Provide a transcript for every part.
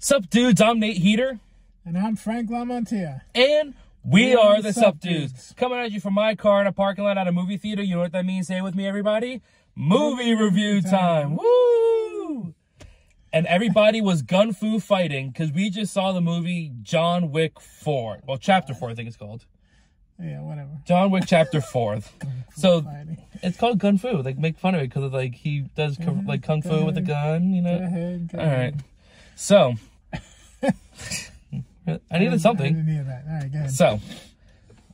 Sup, dudes? I'm Nate Heater. And I'm Frank Lamontia. And we are the Sup Dudes. Coming at you from my car in a parking lot at a movie theater. You know what that means? Say it with me, everybody. Movie review time. Woo! And everybody was gun fu fighting because we just saw the movie John Wick 4. Well, Chapter 4, I think it's called. Yeah, whatever. John Wick Chapter 4. So it's called gun fu. Like, make fun of it because like he does like kung fu with a gun, you know? Go ahead. All right. So I needed something. I didn't need that. All right, go ahead. So,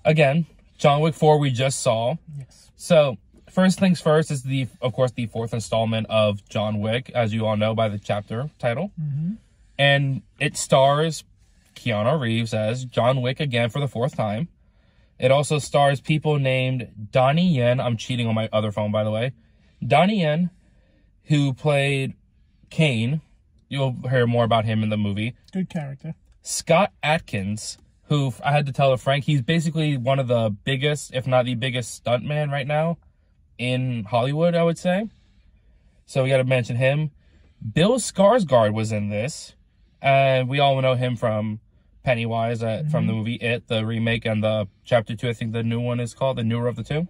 again, John Wick 4 we just saw. Yes. So, first things first is, of course, the fourth installment of John Wick, as you all know by the chapter title. Mm-hmm. And it stars Keanu Reeves as John Wick again for the fourth time. It also stars people named Donnie Yen. I'm cheating on my other phone, by the way. Donnie Yen, who played Kane. You'll hear more about him in the movie. Good character. Scott Adkins, who I had to tell Frank, he's basically one of the biggest, if not the biggest stuntman right now in Hollywood, I would say. So we got to mention him. Bill Skarsgård was in this. And we all know him from Pennywise from the movie It, the remake, and the Chapter 2, I think the new one is called, the newer of the two.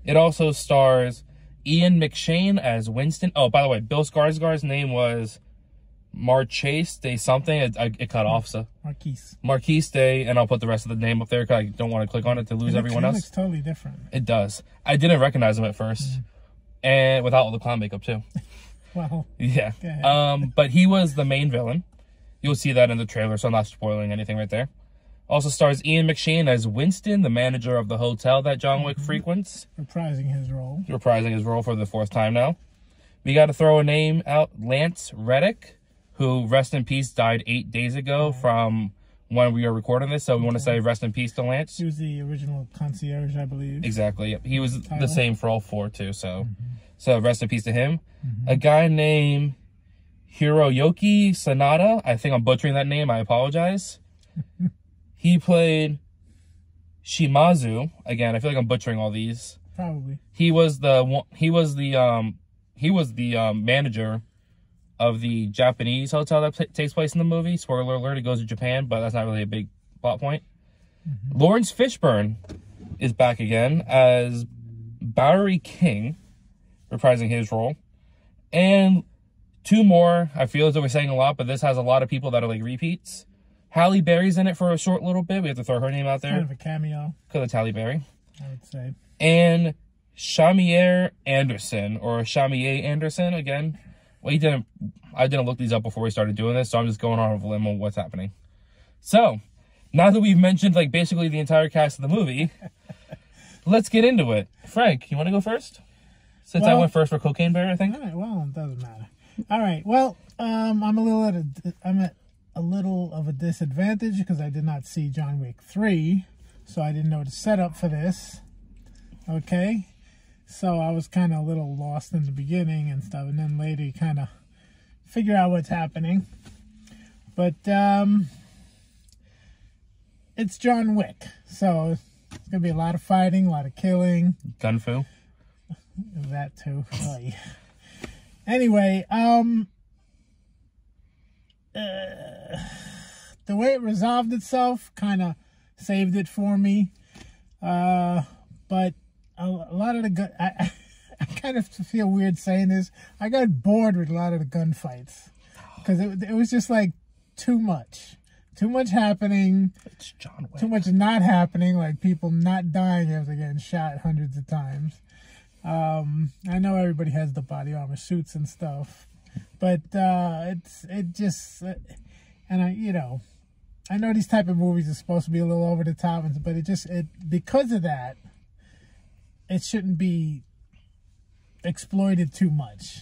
It also stars Ian McShane as Winston. Oh, by the way, Bill Skarsgård's name was Marchese Day something. It cut off, so Marquise Day, and I'll put the rest of the name up there because I don't want to click on it to lose everyone else. It looks totally different. It does. I didn't recognize him at first, and without all the clown makeup too. Wow. Yeah. But he was the main villain. You'll see that in the trailer, so I'm not spoiling anything right there. Also stars Ian McShane as Winston, the manager of the hotel that John Wick frequents. Reprising his role. Reprising his role for the fourth time now. We got to throw a name out, Lance Reddick, who, rest in peace, died 8 days ago from when we are recording this. So we want to say rest in peace to Lance. He was the original concierge, I believe. Exactly. Yep. He was the same for all four, too. So, so rest in peace to him. A guy named Hiroyuki Sanada. I think I'm butchering that name. I apologize. He played Shimazu. Again, I feel like I'm butchering all these. Probably. He was the manager of the Japanese hotel that takes place in the movie. Spoiler alert, it goes to Japan, but that's not really a big plot point. Lawrence Fishburne is back again as Bowery King, reprising his role. And two more, I feel as though we're saying a lot, but this has a lot of people that are like repeats. Halle Berry's in it for a short little bit. We have to throw her name out there. Kind of a cameo. Because it's Halle Berry. I would say. And Shamier Anderson, or Shamier Anderson, again. Well, I didn't look these up before we started doing this, so I'm just going on a limb on what's happening. So, now that we've mentioned, like, basically the entire cast of the movie, let's get into it. Frank, you want to go first? Since I went first for Cocaine Bear, I think. All right, well, it doesn't matter. All right, well, I'm at a little of a disadvantage because I did not see John Wick 3, so I didn't know the setup for this. Okay? So I was kind of a little lost in the beginning and stuff, and then later you kind of figure out what's happening. But it's John Wick, so it's going to be a lot of fighting, a lot of killing. Gun fu. That too. Oh, yeah. Anyway, the way it resolved itself kind of saved it for me. But a lot of the I kind of feel weird saying this. I got bored with a lot of the gunfights because it was just like too much happening. It's John Wick. Too much not happening, like people not dying after getting shot hundreds of times. I know everybody has the body armor suits and stuff, but it just and I know these type of movies are supposed to be a little over the top, but because of that, it shouldn't be exploited too much,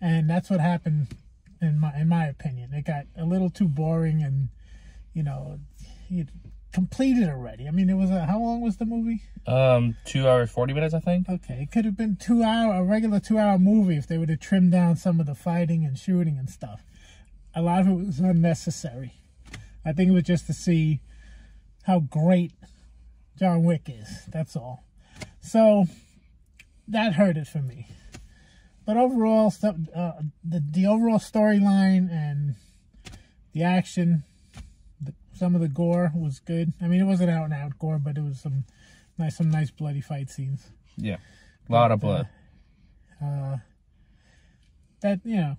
and that's what happened in my opinion. It got a little too boring, and you completed already. I mean, it was how long was the movie? 2 hours 40 minutes, I think. Okay, it could have been a regular 2-hour movie if they would have trimmed down some of the fighting and shooting and stuff. A lot of it was unnecessary. I think it was just to see how great John Wick is. That's all. So that hurt it for me. But overall, the overall storyline and The action, some of the gore was good. I mean, it wasn't out and out gore, but it was some nice bloody fight scenes. Yeah, a lot of blood. That, you know,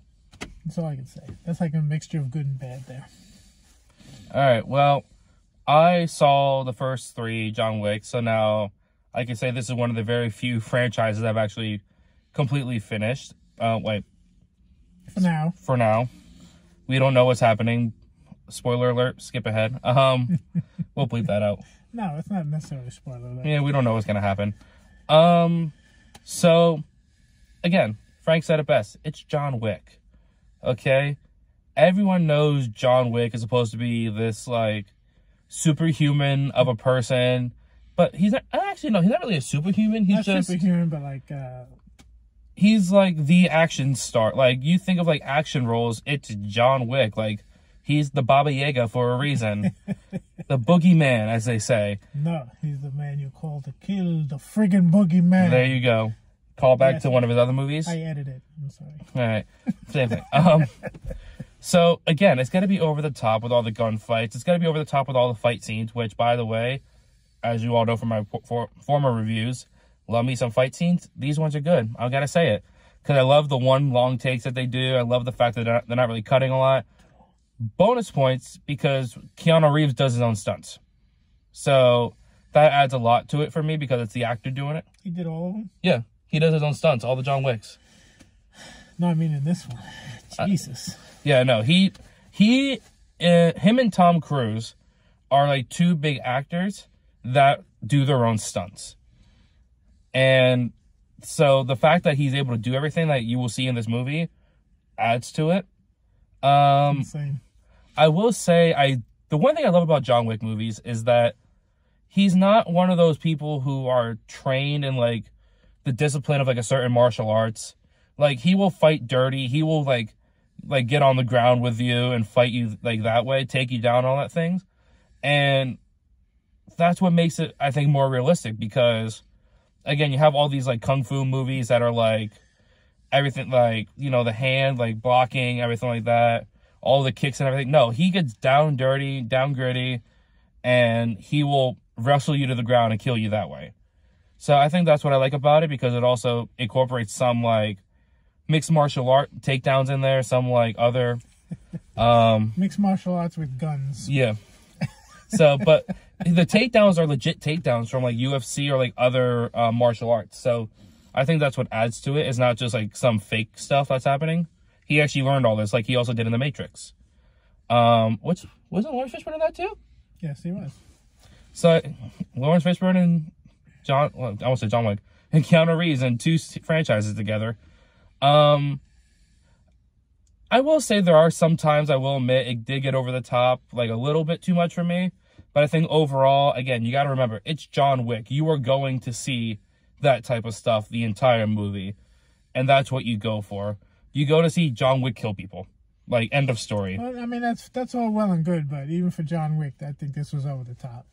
that's all I can say. That's like a mixture of good and bad there. All right, well, I saw the first 3 John Wick, so now I can say this is one of the very few franchises I've actually completely finished. Wait. For now. We don't know what's happening. Spoiler alert, skip ahead. We'll bleep that out. No, it's not necessarily a spoiler alert. Yeah, we don't know what's going to happen. So, again, Frank said it best. It's John Wick. Okay? Everyone knows John Wick is supposed to be this, like, superhuman of a person. But he's not, actually, no, he's not really a superhuman. He's not just superhuman, but like, he's like the action star. Like, you think of like action roles, it's John Wick. Like, he's the Baba Yaga for a reason. The boogeyman, as they say. No, he's the man you call to kill the friggin' boogeyman. There you go. Call back to one of his other movies. I edited it. I'm sorry. All right. Same thing. So, again, it's got to be over the top with all the gunfights. It's got to be over the top with all the fight scenes, which, by the way, as you all know from my former reviews, love me some fight scenes. These ones are good. I got to say it. Because I love the one long takes that they do. I love the fact that they're not really cutting a lot. Bonus points because Keanu Reeves does his own stunts. So, that adds a lot to it for me because it's the actor doing it. He did all of them? Yeah. He does his own stunts, all the John Wicks. No, I mean in this one. Jesus. Yeah, no, him and Tom Cruise are like 2 big actors that do their own stunts. And so the fact that he's able to do everything that you will see in this movie adds to it. Insane. I will say, the one thing I love about John Wick movies is that he's not one of those people who are trained in like the discipline of like a certain martial arts. Like, he will fight dirty. He will like get on the ground with you and fight you like that way, take you down, all that things. And that's what makes it, I think, more realistic because, again, you have all these like kung fu movies that are like everything, like, you know, the hand, like blocking, everything like that, all the kicks and everything. No, he gets down dirty, down gritty, and he will wrestle you to the ground and kill you that way. So I think that's what I like about it because it also incorporates some like mixed martial art takedowns in there, some like other mixed martial arts with guns. Yeah. So, but the takedowns are legit takedowns from like UFC or like other martial arts. So I think that's what adds to it. It's not just like some fake stuff that's happening. He actually learned all this like he also did in The Matrix. Wasn't Lawrence Fishburne in that too? Yes, he was. So Lawrence Fishburne and I won't say John Wick and Keanu Reeves in 2 franchises together. I will say there are some times, I will admit, it did get over the top, like a little bit too much for me. But I think overall, again, you got to remember, it's John Wick. You are going to see that type of stuff the entire movie. And that's what you go for. You go to see John Wick kill people. Like, end of story. Well, I mean, that's all well and good, but even for John Wick, I think this was over the top.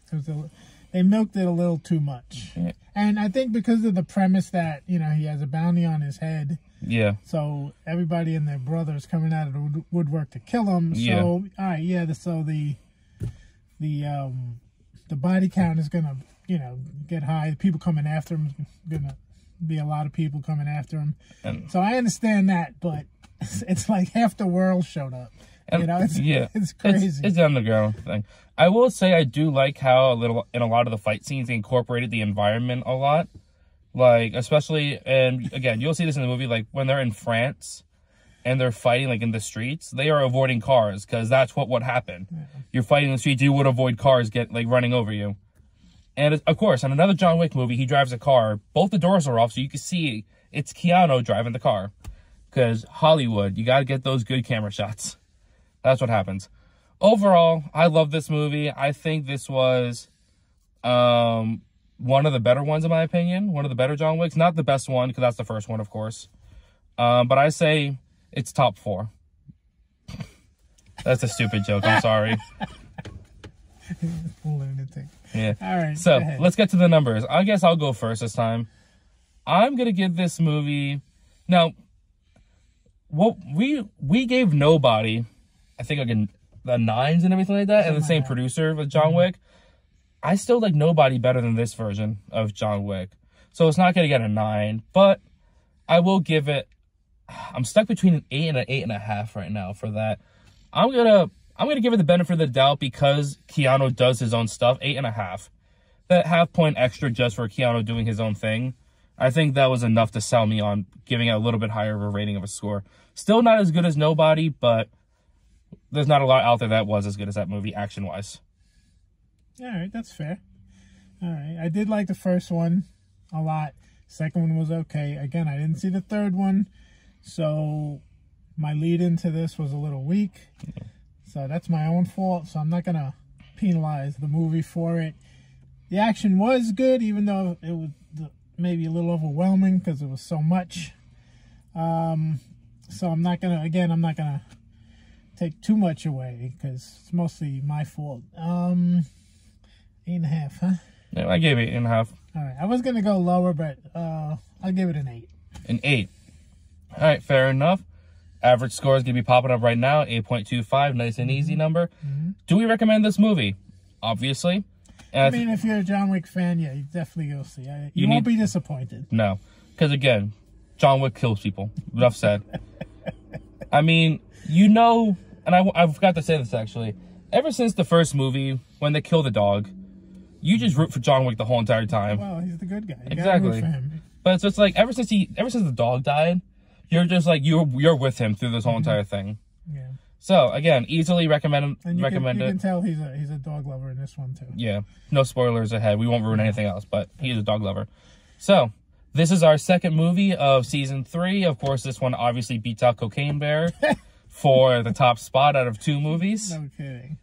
They milked it a little too much. Yeah. And I think because of the premise that, you know, he has a bounty on his head. Yeah. So everybody and their brothers coming out of the woodwork to kill him. So, yeah. All right, yeah, so the body count is going to, you know, get high. The people coming after him is going to be a lot of people coming after him. So I understand that, but it's like half the world showed up. And, you know, it's crazy. It's the underground thing. I will say I do like how in a lot of the fight scenes they incorporated the environment a lot. Like, especially, and again, you'll see this in the movie, like when they're in France and they're fighting like in the streets, they are avoiding cars because that's what would happen. Yeah. You're fighting in the streets, you would avoid cars running over you. And of course, in another John Wick movie, he drives a car. Both the doors are off, so you can see it's Keanu driving the car. Because Hollywood, you got to get those good camera shots. That's what happens. Overall, I love this movie. I think this was one of the better ones, in my opinion. One of the better John Wicks. Not the best one, because that's the first one, of course. But I say it's top 4. That's a stupid joke. I'm sorry. Lunatic. Yeah. All right. So, let's get to the numbers. I guess I'll go first this time. I'm going to give this movie... Now, what we gave Nobody... I think the nines and everything like that, and the same producer with John Wick, I still like nobody better than this version of John Wick. So it's not going to get a 9, but I will give it, I'm stuck between an 8 and an 8.5 right now for that. I'm gonna give it the benefit of the doubt because Keanu does his own stuff. 8.5. That half-point extra just for Keanu doing his own thing, I think that was enough to sell me on giving it a little bit higher of a rating of a score. Still not as good as Nobody, but there's not a lot out there that was as good as that movie, action-wise. All right, that's fair. All right, I did like the first one a lot. Second one was okay. Again, I didn't see the third one, so my lead into this was a little weak. So that's my own fault, so I'm not going to penalize the movie for it. The action was good, even though it was maybe a little overwhelming because it was so much. So I'm not going to take too much away because it's mostly my fault. 8.5, huh? Yeah, I gave it 8.5. All right, I was going to go lower, but I'll give it an 8. An 8. All right, fair enough. Average score is going to be popping up right now, 8.25, nice and easy number. Do we recommend this movie? Obviously. I mean, if you're a John Wick fan, yeah, you definitely go see it. You won't be disappointed. No, because again, John Wick kills people. Enough said. I mean, you know, and I forgot to say this actually. Ever since the first movie, when they kill the dog, you just root for John Wick the whole entire time. Well, he's the good guy. You exactly. gotta root for him. But it's just like ever since the dog died, you're just like you're with him through this whole entire thing. Yeah. So again, easily recommend and you it. can tell he's a dog lover in this one too. Yeah. No spoilers ahead. We won't ruin anything else, but he's a dog lover. So this is our second movie of season 3. Of course, this one obviously beats out Cocaine Bear for the top spot out of 2 movies. No kidding.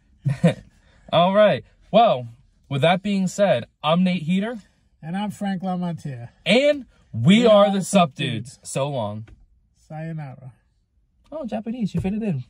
All right. Well, with that being said, I'm Nate Heater. And I'm Frank Lamontier. And we are the Sup Dudes. So long. Sayonara. Oh, Japanese. You fit it in.